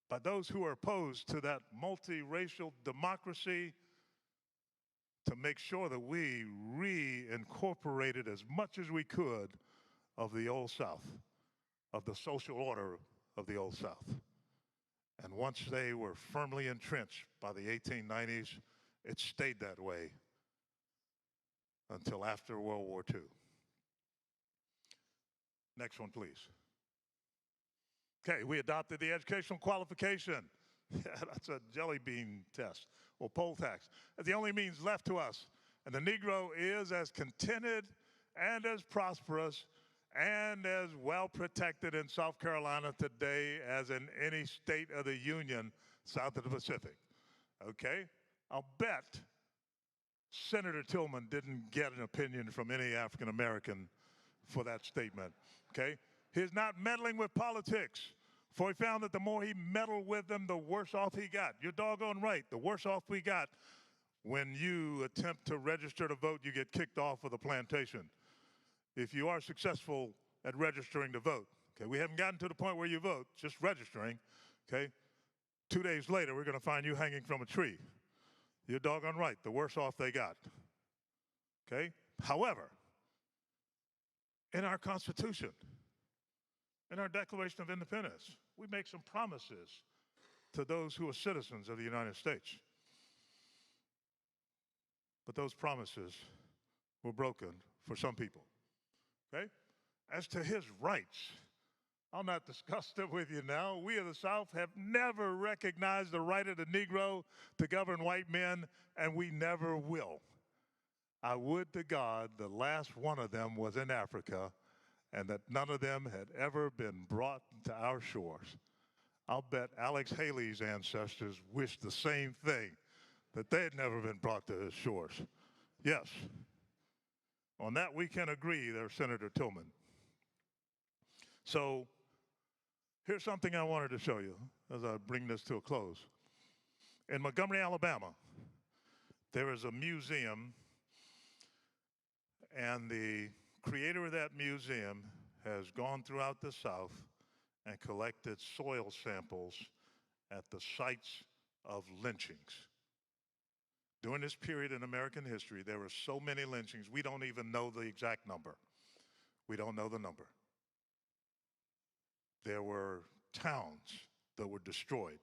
by those who are opposed to that multiracial democracy to make sure that we reincorporated as much as we could of the Old South, of the social order of the Old South. And once they were firmly entrenched by the 1890s, it stayed that way until after World War II. Next one, please. Okay, we adopted the educational qualification. That's a jelly bean test or poll tax. That's the only means left to us. And the Negro is as contented and as prosperous and as well protected in South Carolina today as in any state of the Union south of the Pacific. Okay? I'll bet Senator Tillman didn't get an opinion from any African American for that statement. Okay? He's not meddling with politics, for he found that the more he meddled with them, the worse off he got. You're doggone right. The worse off we got. When you attempt to register to vote, you get kicked off of the plantation. If you are successful at registering to vote, okay, we haven't gotten to the point where you vote, just registering, okay? 2 days later, we're going to find you hanging from a tree. You're doggone right. The worse off they got, okay? However, in our Constitution, in our Declaration of Independence, we make some promises to those who are citizens of the United States. But those promises were broken for some people, okay? As to his rights, I'll not discuss them with you now. We of the South have never recognized the right of the Negro to govern white men, and we never will. I would to God the last one of them was in Africa and that none of them had ever been brought to our shores. I'll bet Alex Haley's ancestors wished the same thing, that they had never been brought to his shores. Yes. On that we can agree there, Senator Tillman. So here's something I wanted to show you as I bring this to a close. In Montgomery, Alabama, there is a museum, and the creator of that museum has gone throughout the South and collected soil samples at the sites of lynchings. During this period in American history, there were so many lynchings, we don't even know the exact number. We don't know the number. There were towns that were destroyed.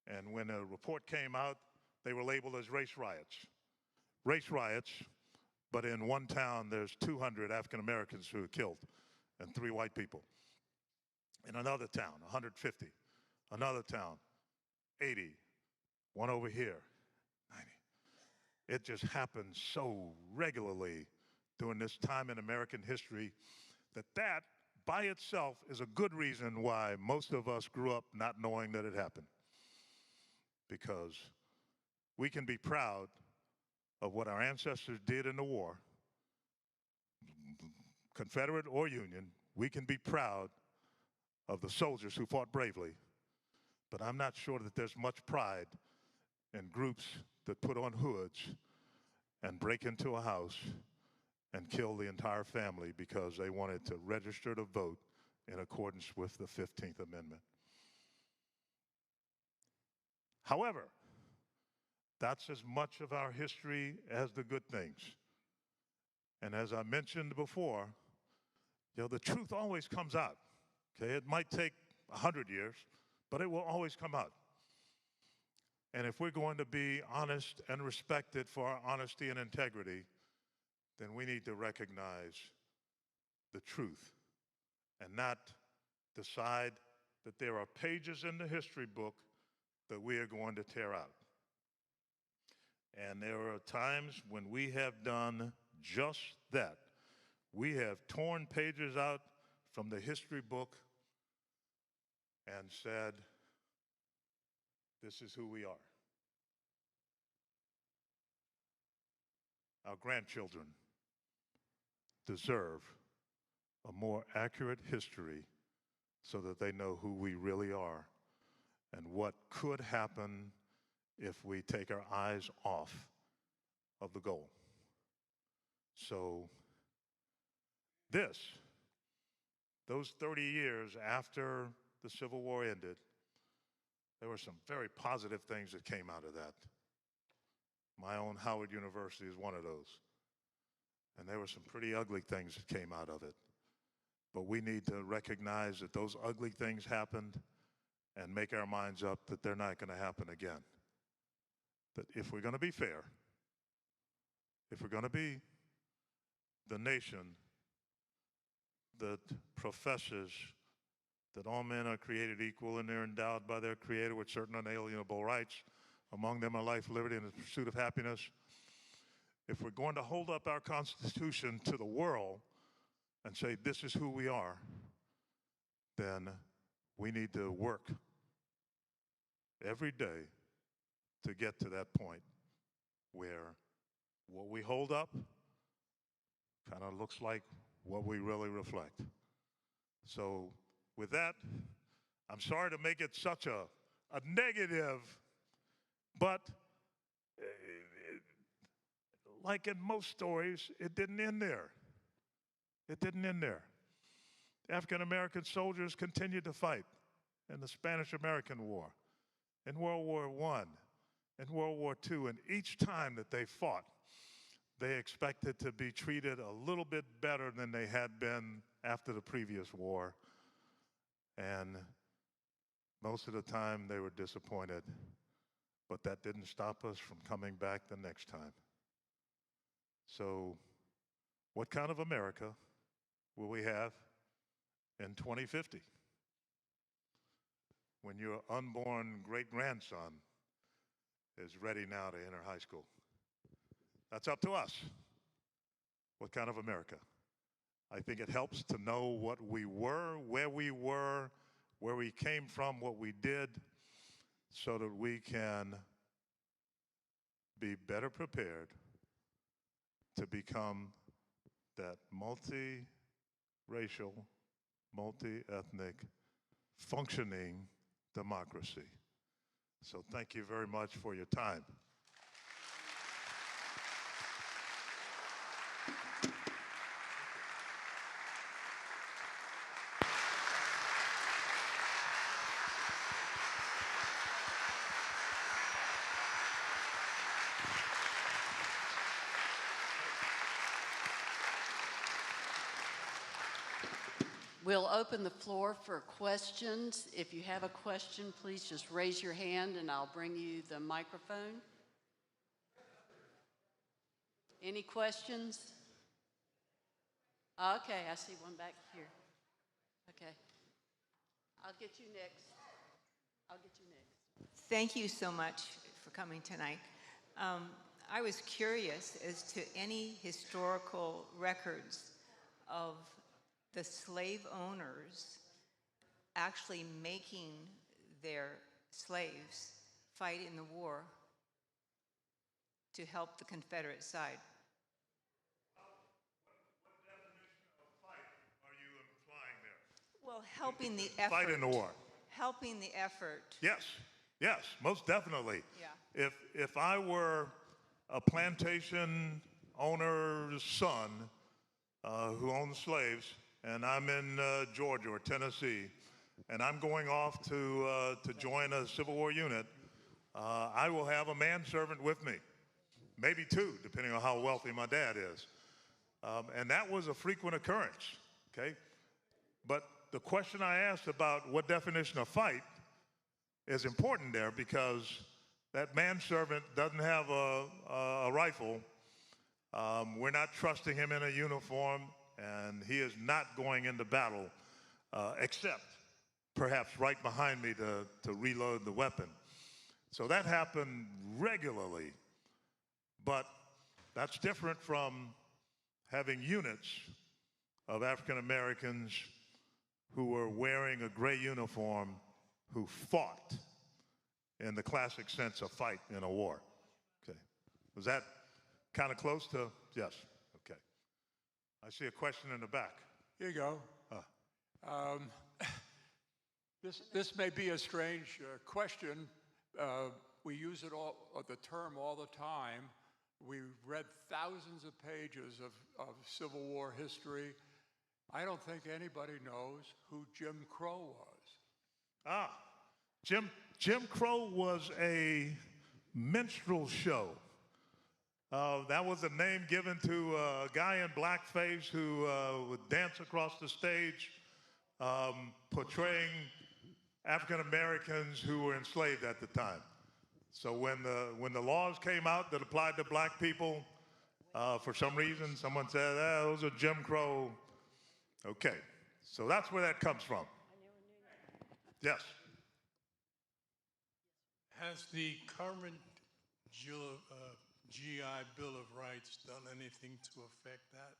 And when a report came out, they were labeled as race riots. Race riots, but in one town, there's 200 African Americans who were killed and 3 white people. In another town, 150. Another town, 80. One over here, 90. It just happened so regularly during this time in American history that by itself is a good reason why most of us grew up not knowing that it happened. Because we can be proud of what our ancestors did in the war, Confederate or Union. We can be proud of the soldiers who fought bravely, but I'm not sure that there's much pride in groups that put on hoods and break into a house and kill the entire family because they wanted to register to vote in accordance with the 15th Amendment. However, that's as much of our history as the good things. And as I mentioned before, the truth always comes out. Okay, it might take 100 years, but it will always come out. And if we're going to be honest and respected for our honesty and integrity, then we need to recognize the truth and not decide that there are pages in the history book that we are going to tear out. And there are times when we have done just that. We have torn pages out from the history book and said, this is who we are. Our grandchildren deserve a more accurate history so that they know who we really are and what could happen if we take our eyes off of the goal. So those 30 years after the Civil War ended, there were some very positive things that came out of that. My own Howard University is one of those. And there were some pretty ugly things that came out of it. But we need to recognize that those ugly things happened and make our minds up that they're not going to happen again. That if we're going to be fair, if we're going to be the nation that professes that all men are created equal and they're endowed by their Creator with certain unalienable rights, among them are life, liberty, and the pursuit of happiness. If we're going to hold up our Constitution to the world and say this is who we are, then we need to work every day to get to that point where what we hold up kind of looks like what we really reflect. So with that, I'm sorry to make it such a negative, but like in most stories, it didn't end there. It didn't end there. African-American soldiers continued to fight in the Spanish-American War, in World War I, in World War II, and each time that they fought, they expected to be treated a little bit better than they had been after the previous war. And most of the time they were disappointed, but that didn't stop us from coming back the next time. So what kind of America will we have in 2050 when your unborn great-grandson is ready now to enter high school? That's up to us. What kind of America? I think it helps to know what we were, where we came from, what we did, so that we can be better prepared to become that multi-racial, multi-ethnic, functioning democracy. So thank you very much for your time. We'll open the floor for questions. If you have a question, please just raise your hand and I'll bring you the microphone. Any questions? Okay, I see one back here. Okay. I'll get you next. Thank you so much for coming tonight. I was curious as to any historical records of the slave owners actually making their slaves fight in the war to help the Confederate side. What definition of fight are you implying there? Well, helping the effort. Fight in the war. Helping the effort. Yes, most definitely. Yeah. If I were a plantation owner's son who owned slaves, and I'm in Georgia or Tennessee, and I'm going off to join a Civil War unit, I will have a manservant with me, maybe two, depending on how wealthy my dad is. And that was a frequent occurrence, okay? But the question I asked about what definition of fight is important there, because that manservant doesn't have a rifle. We're not trusting him in a uniform, and he is not going into battle, except perhaps right behind me to reload the weapon. So that happened regularly, but that's different from having units of African Americans who were wearing a gray uniform who fought in the classic sense of fight in a war. Okay. Was that kind of close to? Yes. Okay. I see a question in the back. Here you go. This may be a strange question. We use it all, the term all the time. We've read thousands of pages of Civil War history. I don't think anybody knows who Jim Crow was. Jim Crow was a minstrel show. That was a name given to a guy in blackface who would dance across the stage, portraying African Americans who were enslaved at the time. So when the laws came out that applied to black people, for some reason, someone said, those are Jim Crow. Okay, so that's where that comes from. Yes. Has the current GI Bill of Rights done anything to affect that?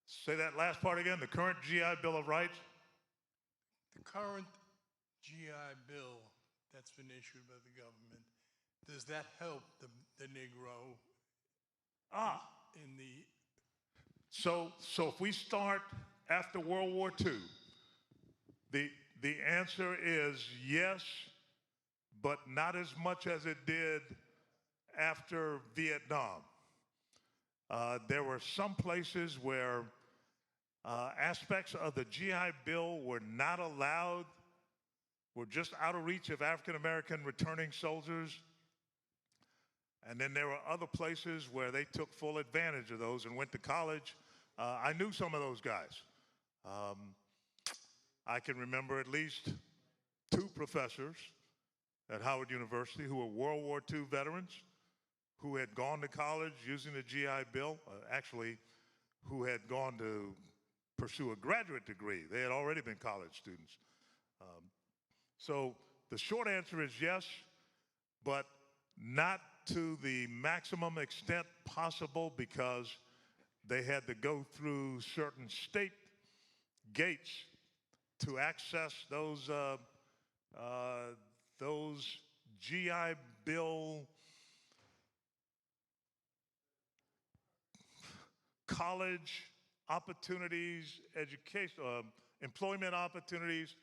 Say that last part again, the current GI Bill of Rights? The current GI Bill that's been issued by the government, does that help the Negro in the... So if we start after World War II, the answer is yes, but not as much as it did after Vietnam. There were some places where aspects of the GI Bill were not allowed, were just out of reach of African American returning soldiers. And then there were other places where they took full advantage of those and went to college. I knew some of those guys. I can remember at least 2 professors at Howard University who were World War II veterans who had gone to college using the GI Bill, actually who had gone to pursue a graduate degree. They had already been college students. So the short answer is yes, but not to the maximum extent possible, because they had to go through certain state gates to access those GI Bill college opportunities, education, employment opportunities.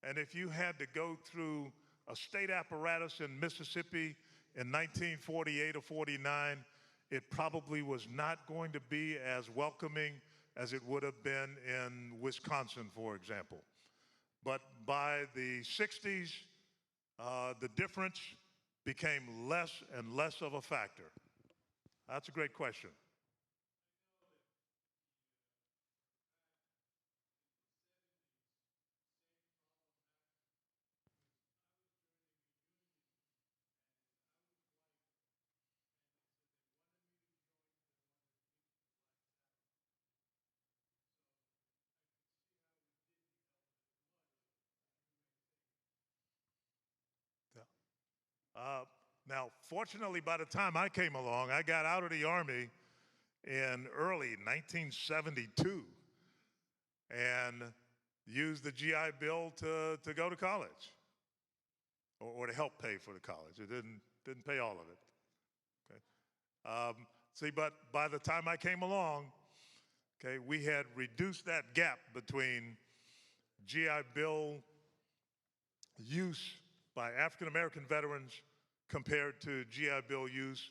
And if you had to go through a state apparatus in Mississippi in 1948 or 49, it probably was not going to be as welcoming as it would have been in Wisconsin, for example. But by the 60s, the difference became less and less of a factor. That's a great question. Now, fortunately, by the time I came along, I got out of the Army in early 1972 and used the GI Bill to go to college, or to help pay for the college. It didn't pay all of it. Okay. See, but by the time I came along, okay, we had reduced that gap between GI Bill use by African American veterans compared to GI Bill use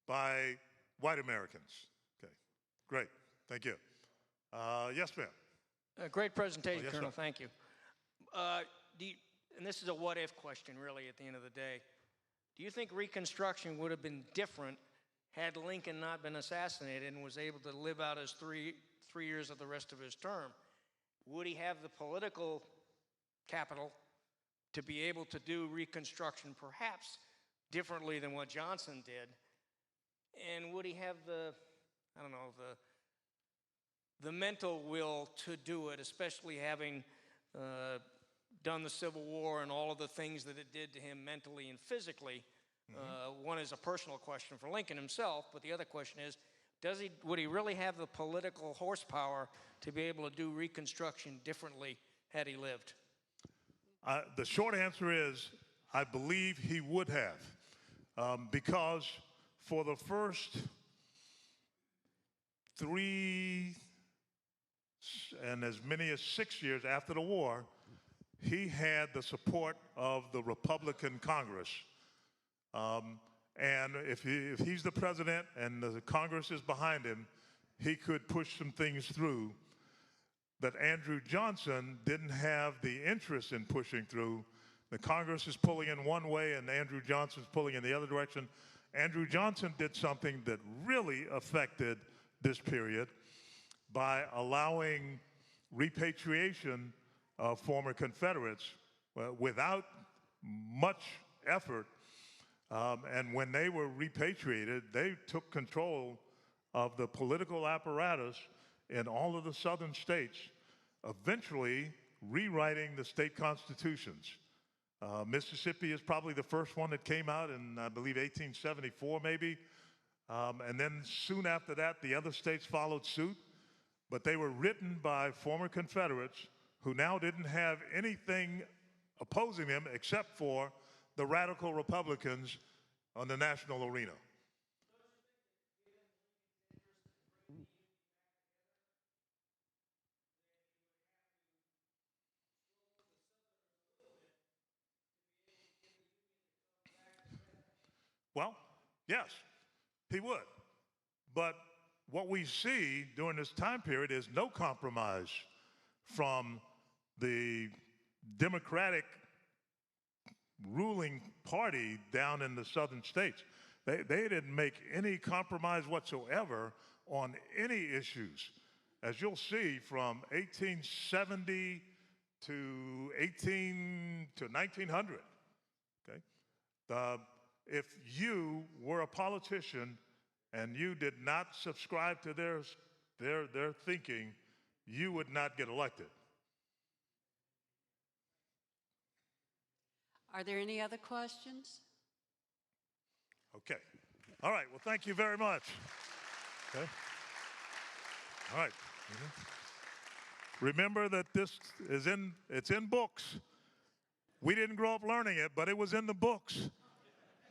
by white Americans. Okay, great, thank you. Yes, ma'am. Great presentation, yes, Colonel, sir. thank you. And this is a what-if question, really, at the end of the day. Do you think Reconstruction would have been different had Lincoln not been assassinated and was able to live out his three years of the rest of his term, would he have the political capital to be able to do Reconstruction perhaps differently than what Johnson did? And would he have the, I don't know, the mental will to do it, especially having done the Civil War and all of the things that it did to him mentally and physically? One is a personal question for Lincoln himself, but the other question is, would he really have the political horsepower to be able to do Reconstruction differently had he lived? The short answer is, I believe he would have, because for the first 3 and as many as 6 years after the war, he had the support of the Republican Congress. And if he's the president and the Congress is behind him, he could push some things through that Andrew Johnson didn't have the interest in pushing through. The Congress is pulling in one way and Andrew Johnson's pulling in the other direction. Andrew Johnson did something that really affected this period by allowing repatriation of former Confederates without much effort. And when they were repatriated, they took control of the political apparatus in all of the southern states, eventually rewriting the state constitutions. Mississippi is probably the first one that came out in, I believe, 1874 maybe. And then soon after that, the other states followed suit. But they were written by former Confederates who now didn't have anything opposing them except for the radical Republicans on the national arena. Well, yes, he would. But what we see during this time period is no compromise from the Democratic ruling party down in the southern states. They didn't make any compromise whatsoever on any issues. As you'll see, from 1870 to 1900, okay? If you were a politician and you did not subscribe to their thinking, you would not get elected. Are there any other questions? Okay. All right. Well, thank you very much. Okay. All right. Remember that this is it's in books. We didn't grow up learning it, but it was in the books.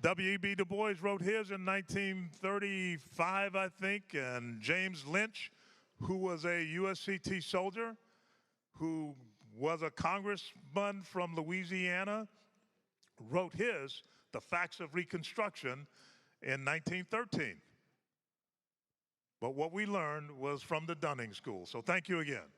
W.E.B. Du Bois wrote his in 1935, I think, and James Lynch, who was a USCT soldier, who was a congressman from Louisiana, wrote his, The Facts of Reconstruction, in 1913. But what we learned was from the Dunning School. So thank you again.